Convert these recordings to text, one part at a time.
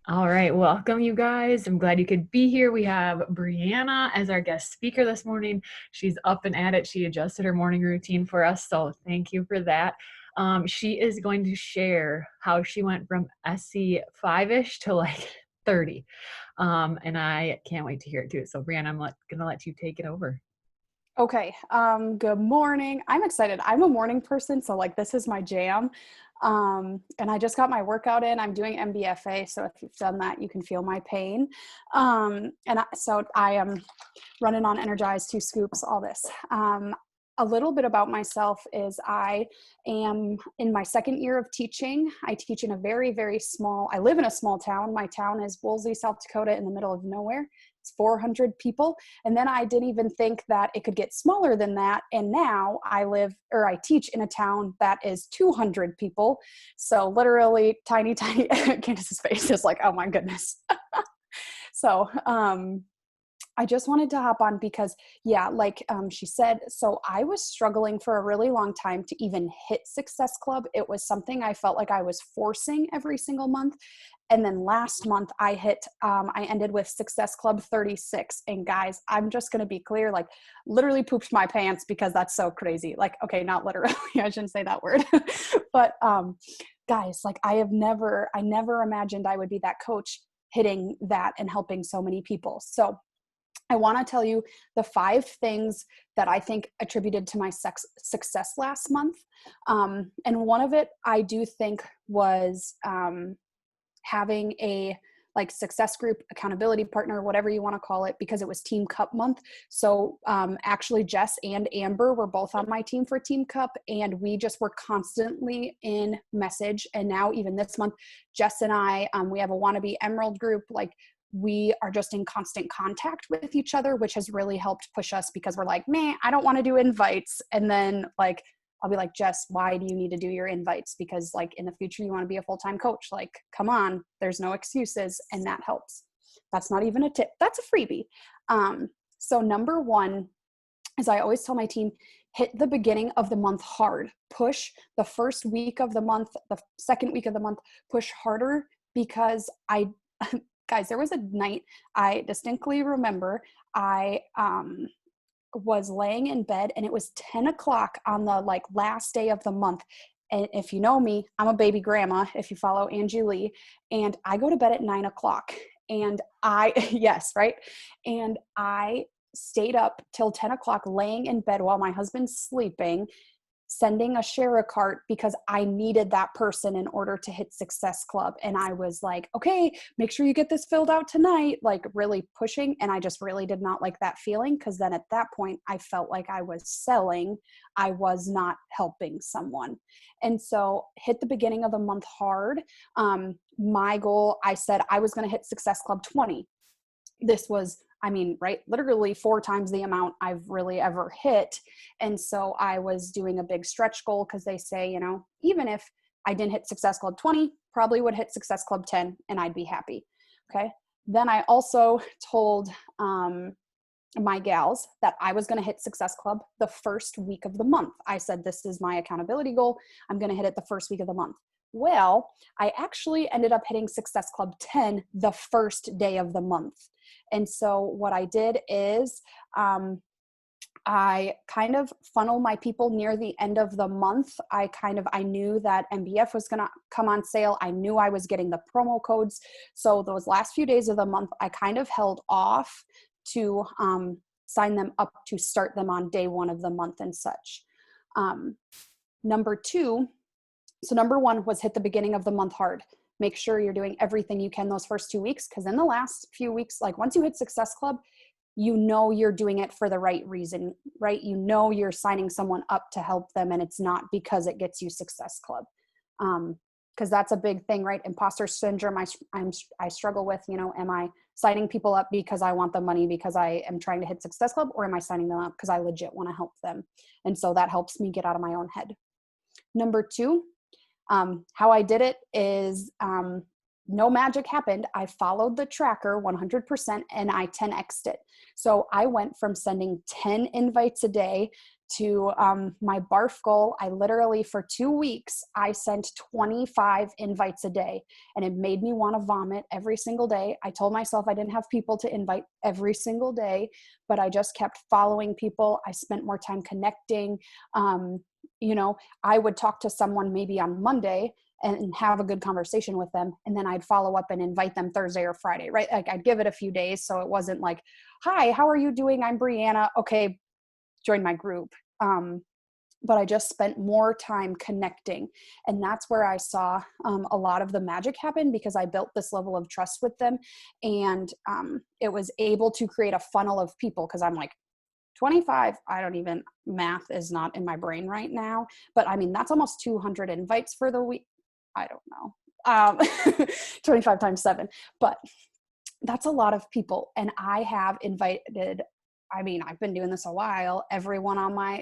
All right, welcome you guys. I'm glad you could be here. We have Breanna as our guest speaker this morning. She's up and at it. She adjusted her morning routine for us, so thank you for that. She is going to share how she went from SC5-ish to like 30. And I can't wait to hear it too. So Breanna, I'm gonna let you take it over. Okay. Good morning. I'm excited. I'm a morning person, so like this is my jam. And I just got my workout in. I'm doing MBFA, so if you've done that, you can feel my pain. So I am running on Energize, 2 scoops, all this. A little bit about myself is I am in my second year of teaching. I teach in a very, very small, I live in a small town. My town is Woolsey, South Dakota, in the middle of nowhere. It's 400 people. And then I didn't even think that it could get smaller than that. And now I teach in a town that is 200 people. So literally tiny, tiny. Candace's face is like, oh my goodness. So, I just wanted to hop on because, yeah, like she said, so I was struggling for a really long time to even hit Success Club. It was something I felt like I was forcing every single month. And then last month I ended with Success Club 36. And guys, I'm just going to be clear, like literally pooped my pants because that's so crazy. Like, okay, not literally, I shouldn't say that word, but guys, like I never imagined I would be that coach hitting that and helping so many people. So I want to tell you the 5 things that I think attributed to my success last month. And one of it I do think was having a like success group, accountability partner, whatever you want to call it, because it was Team Cup month. So actually Jess and Amber were both on my team for Team Cup, and we just were constantly in message. And now even this month, Jess and I, we have a wannabe Emerald group. Like we are just in constant contact with each other, which has really helped push us because we're like, man, I don't want to do invites. And then like, I'll be like, Jess, why do you need to do your invites? Because like in the future, you want to be a full-time coach. Like, come on, there's no excuses. And that helps. That's not even a tip. That's a freebie. So number 1 is I always tell my team, hit the beginning of the month hard. Push the first week of the month, the second week of the month, push harder because guys, there was a night I distinctly remember I was laying in bed and it was 10 o'clock on the like last day of the month. And if you know me, I'm a baby grandma, if you follow Angie Lee, and I go to bed at 9 o'clock and yes, right. And I stayed up till 10 o'clock laying in bed while my husband's sleeping, sending a share a cart because I needed that person in order to hit Success Club. And I was like, okay, make sure you get this filled out tonight, like really pushing. And I just really did not like that feeling because then at that point, I felt like I was selling. I was not helping someone. And so hit the beginning of the month hard. My goal, I said I was going to hit Success Club 20. This was, right, literally 4 times the amount I've really ever hit. And so I was doing a big stretch goal because they say, even if I didn't hit Success Club 20, probably would hit Success Club 10 and I'd be happy. Okay. Then I also told my gals that I was going to hit Success Club the first week of the month. I said, this is my accountability goal. I'm going to hit it the first week of the month. Well, I actually ended up hitting Success Club 10 the first day of the month. And so what I did is I kind of funnel my people near the end of the month. I knew that MBF was going to come on sale. I knew I was getting the promo codes. So those last few days of the month, I kind of held off to sign them up to start them on day 1 of the month and such. Number 1 was hit the beginning of the month hard. Make sure you're doing everything you can those first 2 weeks, because in the last few weeks, like once you hit Success Club, you're doing it for the right reason, right? You're signing someone up to help them, and it's not because it gets you Success Club. Because that's a big thing, right? Imposter syndrome, I struggle with, am I signing people up because I want the money because I am trying to hit Success Club, or am I signing them up because I legit want to help them? And so that helps me get out of my own head. Number 2, how I did it is no magic happened. I followed the tracker 100% and I 10x'd it. So I went from sending 10 invites a day to my barf goal. I literally, for 2 weeks, I sent 25 invites a day, and it made me want to vomit every single day. I told myself I didn't have people to invite every single day, but I just kept following people. I spent more time connecting. I would talk to someone maybe on Monday and have a good conversation with them. And then I'd follow up and invite them Thursday or Friday, right? Like I'd give it a few days. So it wasn't like, hi, how are you doing? I'm Breanna. Okay, join my group. But I just spent more time connecting. And that's where I saw a lot of the magic happen, because I built this level of trust with them. And it was able to create a funnel of people, because I'm like, 25, math is not in my brain right now. But I mean, that's almost 200 invites for the week. I don't know. 25 times 7. But that's a lot of people. And I have invited, I've been doing this a while, everyone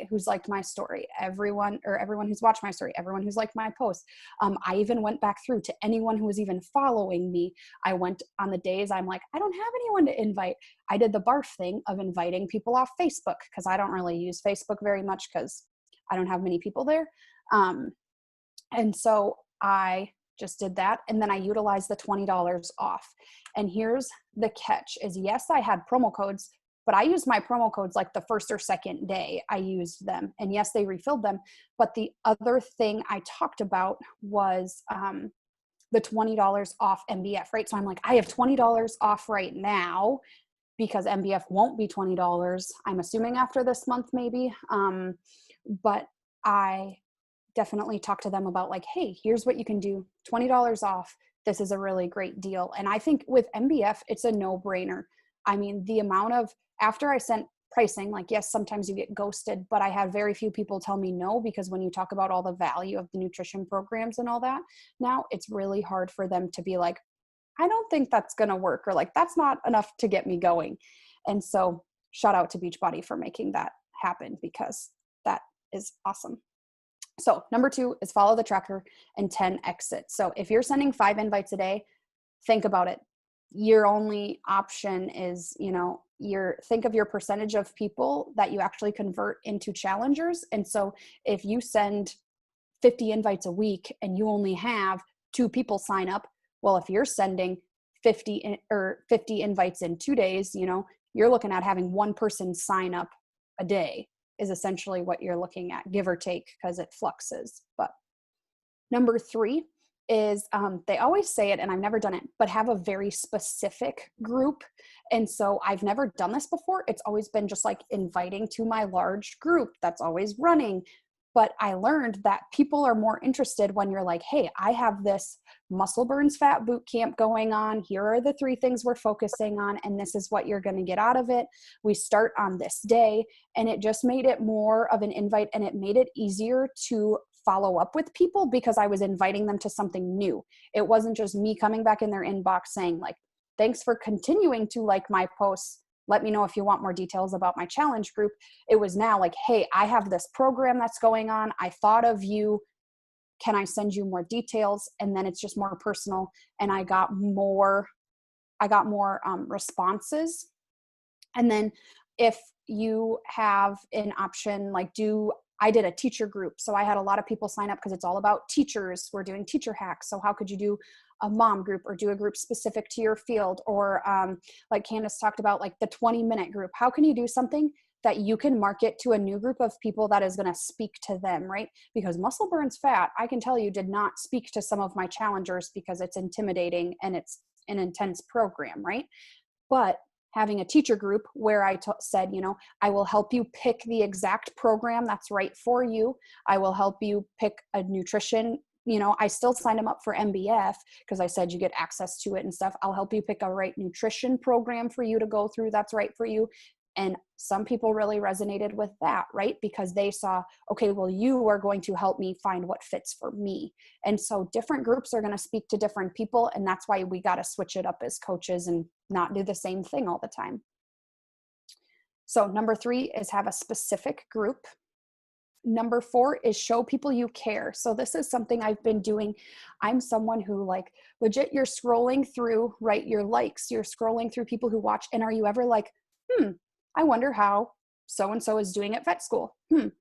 who's liked my story, everyone who's watched my story, everyone who's liked my post. I even went back through to anyone who was even following me. I went on the days I'm like, I don't have anyone to invite. I did the barf thing of inviting people off Facebook, because I don't really use Facebook very much because I don't have many people there. And so I just did that. And then I utilized the $20 off. And here's the catch is, yes, I had promo codes, but I used my promo codes like the first or second day I used them. And yes, they refilled them. But the other thing I talked about was the $20 off MBF, right? So I'm like, I have $20 off right now because MBF won't be $20. I'm assuming after this month, maybe. But I definitely talk to them about like, hey, here's what you can do, $20 off. This is a really great deal. And I think with MBF, it's a no-brainer. I mean, the amount of, after I sent pricing, like, yes, sometimes you get ghosted, but I had very few people tell me no, because when you talk about all the value of the nutrition programs and all that, now it's really hard for them to be like, I don't think that's going to work, or like, that's not enough to get me going. And so shout out to Beachbody for making that happen, because that is awesome. So number 2 is follow the tracker and 10 exits. So if you're sending 5 invites a day, think about it. Your only option is, think of your percentage of people that you actually convert into challengers. And so if you send 50 invites a week and you only have 2 people sign up, well, if you're sending 50 invites in 2 days, you're looking at having 1 person sign up a day is essentially what you're looking at, give or take, because it fluxes. But number 3 is they always say it, and I've never done it, but have a very specific group. And so I've never done this before. It's always been just like inviting to my large group that's always running. But I learned that people are more interested when you're like, hey, I have this muscle burns fat boot camp going on. Here are the 3 things we're focusing on, and this is what you're going to get out of it. We start on this day. And it just made it more of an invite, and it made it easier to follow up with people because I was inviting them to something new. It wasn't just me coming back in their inbox saying like, thanks for continuing to like my posts. Let me know if you want more details about my challenge group. It was now like, hey, I have this program that's going on. I thought of you. Can I send you more details? And then it's just more personal. And I got more responses. And then if you have an option, like I did a teacher group. So I had a lot of people sign up because it's all about teachers. We're doing teacher hacks. So how could you do a mom group or do a group specific to your field? Or like Candace talked about, like the 20-minute group. How can you do something that you can market to a new group of people that is going to speak to them, right? Because muscle burns fat, I can tell you, did not speak to some of my challengers because it's intimidating and it's an intense program, right? But having a teacher group where I said, I will help you pick the exact program that's right for you. I will help you pick a nutrition. I still signed them up for MBF because I said you get access to it and stuff. I'll help you pick a right nutrition program for you to go through that's right for you. And some people really resonated with that, right? Because they saw, okay, well, you are going to help me find what fits for me. And so different groups are going to speak to different people. And that's why we got to switch it up as coaches and not do the same thing all the time. So number 3 is have a specific group. Number 4 is show people you care. So this is something I've been doing. I'm someone who like legit, you're scrolling through, right? Your likes, you're scrolling through people who watch. And are you ever like, I wonder how so-and-so is doing at vet school.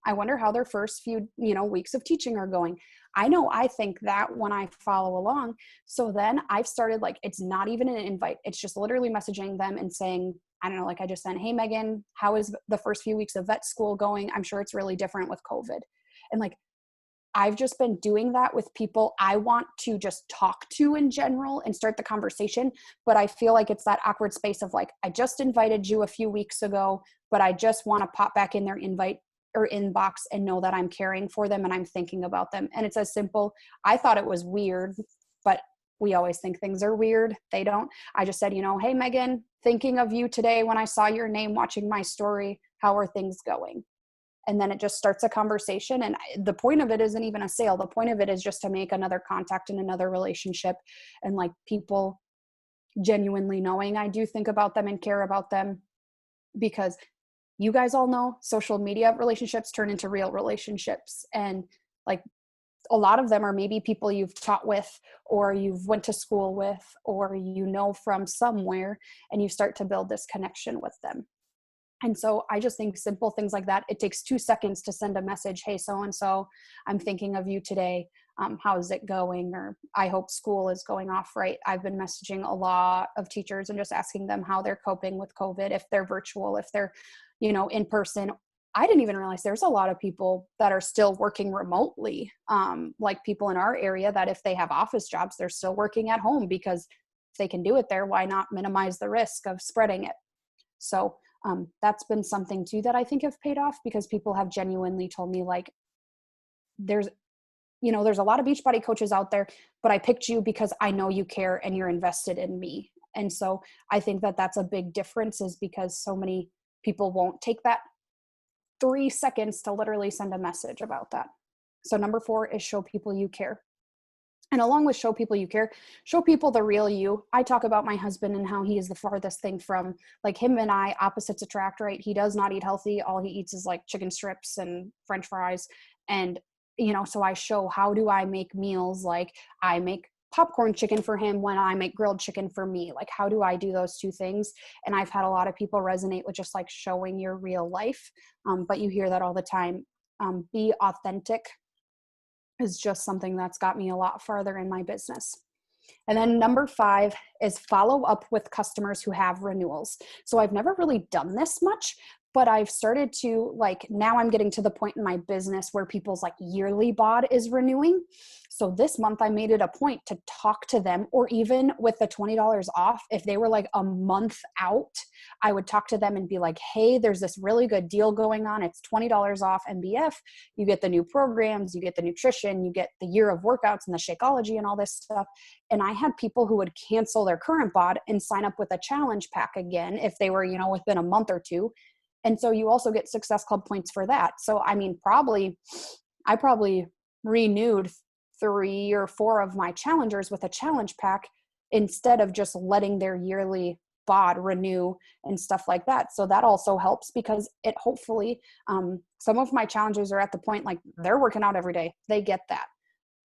I wonder how their first few, weeks of teaching are going. I know I think that when I follow along. So then I've started, like, it's not even an invite. It's just literally messaging them and saying, I don't know, like I just sent, hey, Megan, how is the first few weeks of vet school going? I'm sure it's really different with COVID. And like, I've just been doing that with people I want to just talk to in general and start the conversation. But I feel like it's that awkward space of like, I just invited you a few weeks ago, but I just want to pop back in their invite or inbox and know that I'm caring for them and I'm thinking about them. And it's as simple. I thought it was weird, but we always think things are weird. They don't. I just said, hey, Megan, thinking of you today when I saw your name watching my story. How are things going? And then it just starts a conversation. And the point of it isn't even a sale. The point of it is just to make another contact in another relationship, and like people genuinely knowing I do think about them and care about them, because you guys all know social media relationships turn into real relationships. And like a lot of them are maybe people you've taught with, or you've went to school with, or from somewhere, and you start to build this connection with them. And so I just think simple things like that. It takes 2 seconds to send a message. Hey, so-and-so, I'm thinking of you today. How's it going? Or I hope school is going off right. I've been messaging a lot of teachers and just asking them how they're coping with COVID, if they're virtual, if they're, in person. I didn't even realize there's a lot of people that are still working remotely. Like people in our area that if they have office jobs, they're still working at home, because if they can do it there, why not minimize the risk of spreading it? So that's been something too that I think have paid off, because people have genuinely told me like, there's a lot of Beachbody coaches out there, but I picked you because I know you care and you're invested in me. And so I think that that's a big difference, is because so many people won't take that 3 seconds to literally send a message about that. So number 4 is show people you care. And along with show people you care, show people the real you. I talk about my husband and how he is the farthest thing from, like, him and I, opposites attract, right? He does not eat healthy. All he eats is like chicken strips and French fries. And, so I show, how do I make meals? Like, I make popcorn chicken for him when I make grilled chicken for me. Like, how do I do those 2 things? And I've had a lot of people resonate with just like showing your real life. But you hear that all the time. Be authentic is just something that's got me a lot farther in my business. And then number 5 is follow up with customers who have renewals. So I've never really done this much, but I've started to, like, now I'm getting to the point in my business where people's like yearly bod is renewing. So this month I made it a point to talk to them, or even with the $20 off, if they were like a month out, I would talk to them and be like, hey, there's this really good deal going on. It's $20 off MBF. You get the new programs, you get the nutrition, you get the year of workouts and the Shakeology and all this stuff. And I had people who would cancel their current bod and sign up with a challenge pack again if they were, within a month or 2. And so you also get Success Club points for that. So, I mean, I probably renewed 3 or 4 of my challengers with a challenge pack, instead of just letting their yearly bod renew and stuff like that. So that also helps, because it hopefully, some of my challengers are at the point, like, they're working out every day. They get that.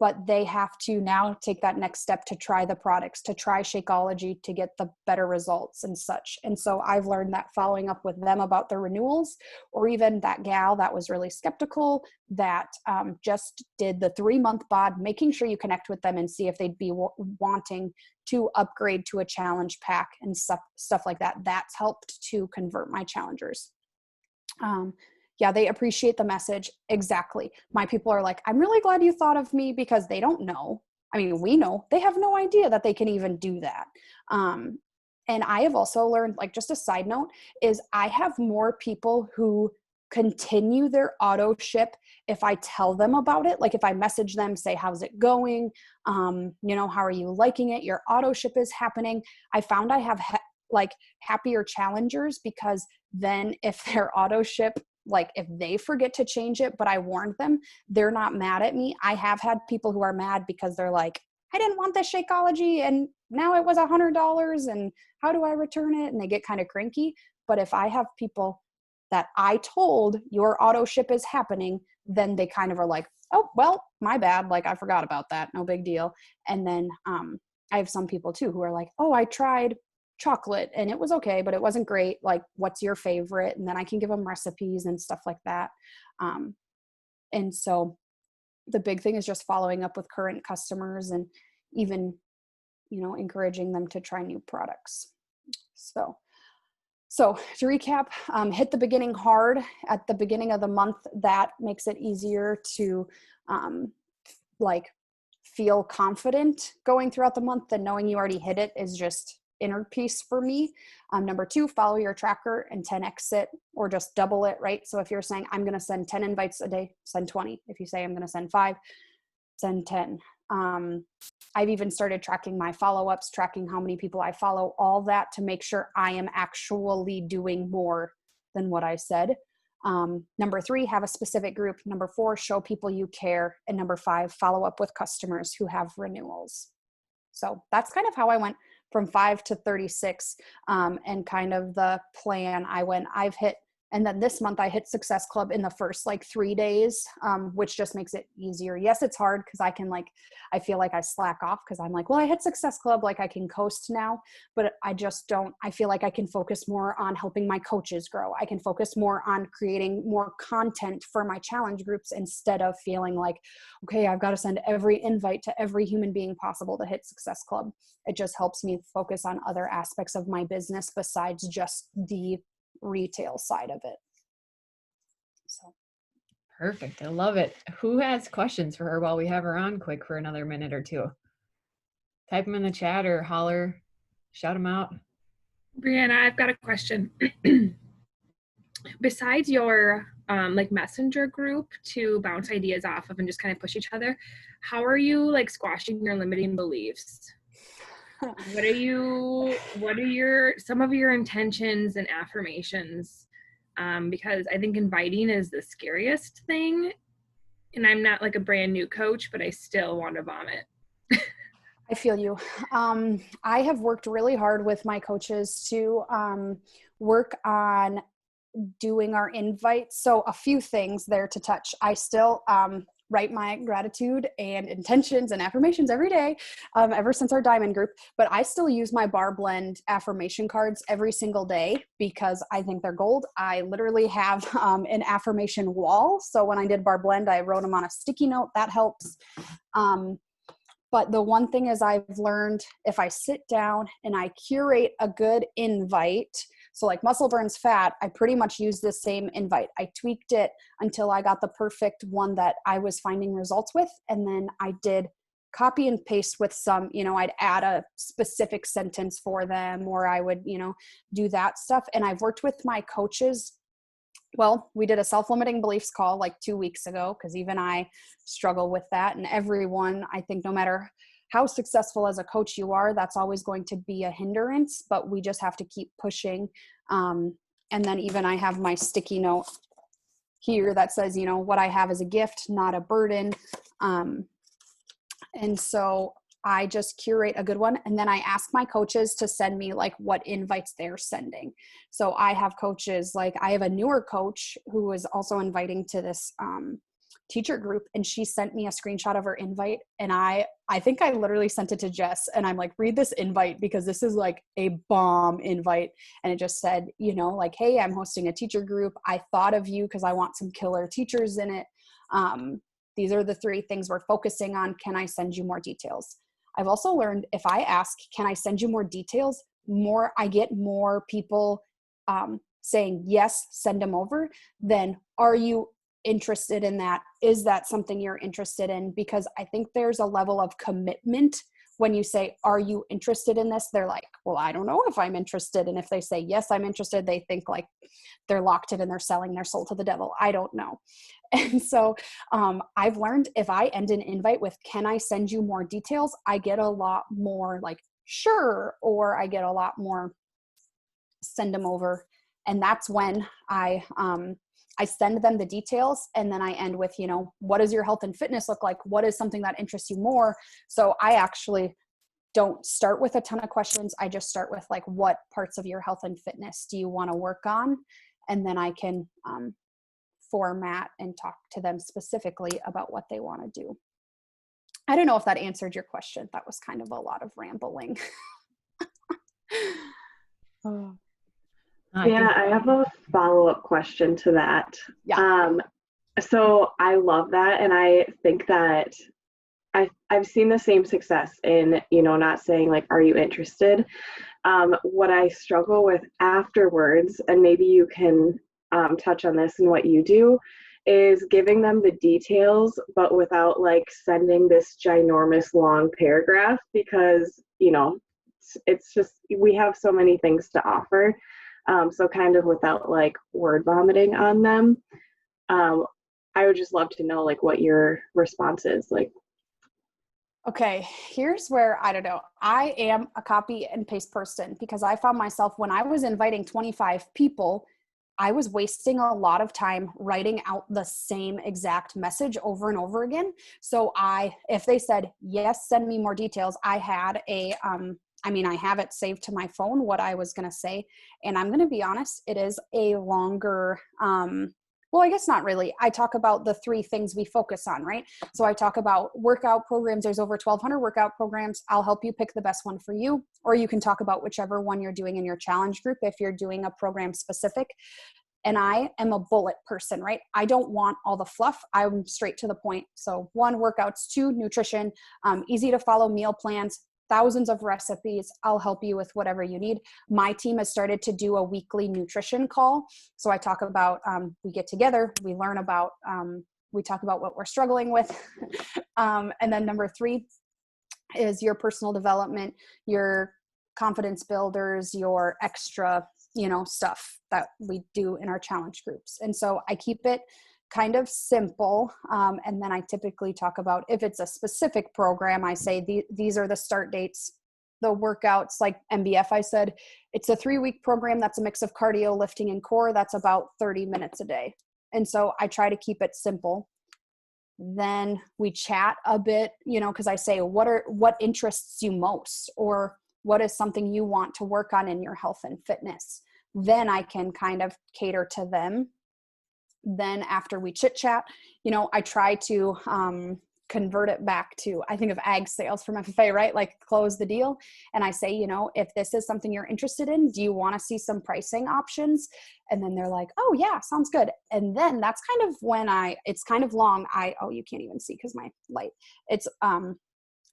But they have to now take that next step to try the products, to try Shakeology, to get the better results and such. And so I've learned that following up with them about the renewals, or even that gal that was really skeptical that just did the 3-month bod, making sure you connect with them and see if they'd be wanting to upgrade to a challenge pack and stuff like that. That's helped to convert my challengers. Yeah, they appreciate the message. Exactly. My people are like, I'm really glad you thought of me, because they don't know. I mean, we know they have no idea that they can even do that. And I have also learned, like, just a side note, is I have more people who continue their auto ship if I tell them about it. Like, if I message them, say, how's it going? How are you liking it? Your auto ship is happening. I found I have happier challengers, because then if their auto ship, like, if they forget to change it, but I warned them, they're not mad at me. I have had people who are mad because they're like, I didn't want this Shakeology and now it was $100 and how do I return it? And they get kind of cranky. But if I have people that I told your auto ship is happening, then they kind of are like, oh, well, my bad. Like, I forgot about that. No big deal. And then I have some people too who are like, oh, I tried chocolate and it was okay, but it wasn't great. Like, what's your favorite? And then I can give them recipes and stuff like that. And so the big thing is just following up with current customers and even, encouraging them to try new products. So to recap, hit the beginning hard at the beginning of the month. That makes it easier to like feel confident going throughout the month, and knowing you already hit it is just inner peace for me. Number 2, follow your tracker and 10x it, or just double it, right? So if you're saying I'm going to send 10 invites a day, send 20. If you say I'm going to send 5, send 10. I've even started tracking my follow-ups, tracking how many people I follow, all that to make sure I am actually doing more than what I said. Number 3, have a specific group. Number 4, show people you care. And number 5, follow up with customers who have renewals. So that's kind of how I went from 5 to 36, and kind of the plan I've hit. And then this month I hit Success Club in the first 3 days, which just makes it easier. Yes, it's hard because I feel like I slack off because I'm like, well, I hit Success Club, I can coast now, but I just don't. I feel like I can focus more on helping my coaches grow. I can focus more on creating more content for my challenge groups instead of feeling like, okay, I've got to send every invite to every human being possible to hit Success Club. It just helps me focus on other aspects of my business besides just the retail side of it. So Perfect. I love it. Who has questions for her while we have her on quick for another minute or two? Type them in the chat or holler, shout them out. Breanna, I've got a question. Besides your messenger group to bounce ideas off of and just kind of push each other, how are you squashing your limiting beliefs? What are some of your intentions and affirmations? Because I think inviting is the scariest thing, and I'm not a brand new coach, but I still want to vomit. I feel you. I have worked really hard with my coaches to work on doing our invites. So a few things there to touch. I still write my gratitude and intentions and affirmations every day, ever since our diamond group, but I still use my Bar Blend affirmation cards every single day because I think they're gold. I literally have an affirmation wall. So when I did Bar Blend, I wrote them on a sticky note. That helps. But the one thing is I've learned, if I sit down and I curate a good invite, so muscle burns fat, I pretty much use the same invite. I tweaked it until I got the perfect one that I was finding results with. And then I did copy and paste with some, I'd add a specific sentence for them, or I would, do that stuff. And I've worked with my coaches. Well, we did a self-limiting beliefs call 2 weeks ago, because even I struggle with that. And everyone, I think, no matter how successful as a coach you are, that's always going to be a hindrance, but we just have to keep pushing. And then even I have my sticky note here that says, what I have is a gift, not a burden. And so I just curate a good one. And then I ask my coaches to send me what invites they're sending. So I have coaches, I have a newer coach who was also inviting to this teacher group, and she sent me a screenshot of her invite. And I think I literally sent it to Jess, and I'm read this invite because this is a bomb invite. And it just said, hey, I'm hosting a teacher group. I thought of you because I want some killer teachers in it. These are the 3 things we're focusing on. Can I send you more details? I've also learned if I ask, can I send you more details? I get more people saying, yes, send them over. Then are you interested in that? Is that something you're interested in? Because I think there's a level of commitment when you say, are you interested in this? They're like, well, I don't know if I'm interested. And if they say, yes, I'm interested, they think they're locked in and they're selling their soul to the devil. I don't know. And so I've learned if I end an invite with, can I send you more details? I get a lot more sure, or I get a lot more send them over. And that's when I send them the details, and then I end with, what does your health and fitness look like? What is something that interests you more? So I actually don't start with a ton of questions. I just start with what parts of your health and fitness do you want to work on? And then I can format and talk to them specifically about what they want to do. I don't know if that answered your question. That was kind of a lot of rambling. I Yeah, think, I have a follow-up question to that. Yeah. So I love that, and I think that I've seen the same success in, not saying like, "Are you interested?" What I struggle with afterwards, and maybe you can touch on this and what you do, is giving them the details, but without like sending this ginormous long paragraph because, it's just, we have so many things to offer. So kind of without like word vomiting on them. Um, I would just love to know like what your response is like. Okay, here's where I don't know. I am a copy and paste person because I found myself when I was inviting 25 people, I was wasting a lot of time writing out the same exact message over and over again. So if they said, yes, send me more details, I had I have it saved to my phone, what I was going to say. And I'm going to be honest, it is a longer, well, I guess not really. I talk about the 3 things we focus on, right? So I talk about workout programs. There's over 1,200 workout programs. I'll help you pick the best one for you, or you can talk about whichever one you're doing in your challenge group if you're doing a program specific. And I am a bullet person, right? I don't want all the fluff. I'm straight to the point. So 1, workouts; 2, nutrition, easy to follow meal plans, thousands of recipes. I'll help you with whatever you need. My team has started to do a weekly nutrition call. So I talk about, we get together, we learn about, we talk about what we're struggling with. And then number 3 is your personal development, your confidence builders, your extra, stuff that we do in our challenge groups. And so I keep it kind of simple. And then I typically talk about, if it's a specific program, I say these are the start dates, the workouts, like MBF, I said, it's a 3-week program. That's a mix of cardio, lifting, and core. That's about 30 minutes a day. And so I try to keep it simple. Then we chat a bit, because I say, what interests you most, or what is something you want to work on in your health and fitness? Then I can kind of cater to them. Then after we chit chat, I try to convert it back to, I think of ag sales from FFA, right? Like close the deal. And I say, if this is something you're interested in, do you want to see some pricing options? And then they're like, oh yeah, sounds good. And then that's kind of when it's kind of long. Oh, you can't even see because my light, it's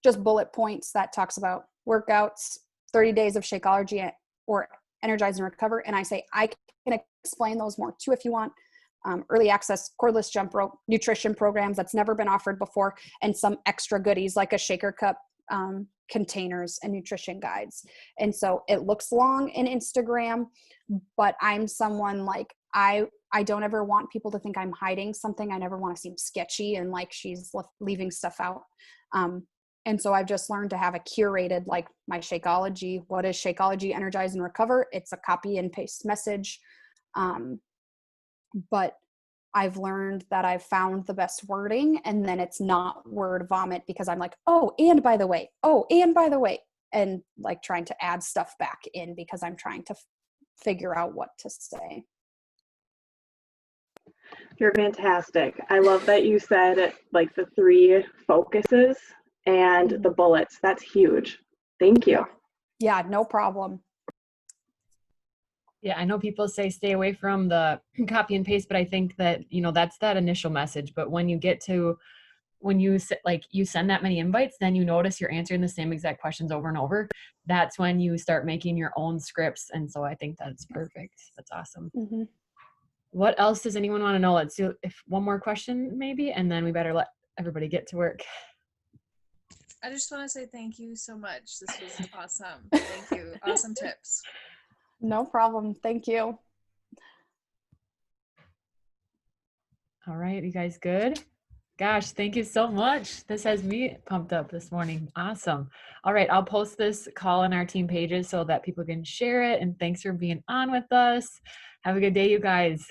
just bullet points that talks about workouts, 30 days of Shakeology or Energize and Recover. And I say, I can explain those more too if you want. Early access, cordless jump rope, nutrition programs that's never been offered before, and some extra goodies like a shaker cup, containers, and nutrition guides. And so it looks long in Instagram, but I'm someone like, I don't ever want people to think I'm hiding something. I never want to seem sketchy and like she's leaving stuff out. And so I've just learned to have a curated, like my Shakeology. What is Shakeology, Energize, and Recover? It's a copy and paste message. But I've learned that I've found the best wording, and then it's not word vomit because I'm like, oh, and by the way, and like trying to add stuff back in because I'm trying to figure out what to say. You're fantastic. I love that you said like the 3 focuses and the bullets. That's huge. Thank you. Yeah, no problem. yeah, I know people say stay away from the copy and paste, but I think that, that's that initial message. But when you you send that many invites, then you notice you're answering the same exact questions over and over. That's when you start making your own scripts. And so I think that's perfect. That's awesome. Mm-hmm. What else does anyone want to know? Let's do one more question maybe, and then we better let everybody get to work. I just want to say thank you so much. This was awesome. Thank you. Awesome tips. No problem. Thank you. All right, you guys good? Gosh, thank you so much. This has me pumped up this morning. Awesome. All right, I'll post this call on our team pages so that people can share it. And thanks for being on with us. Have a good day, you guys.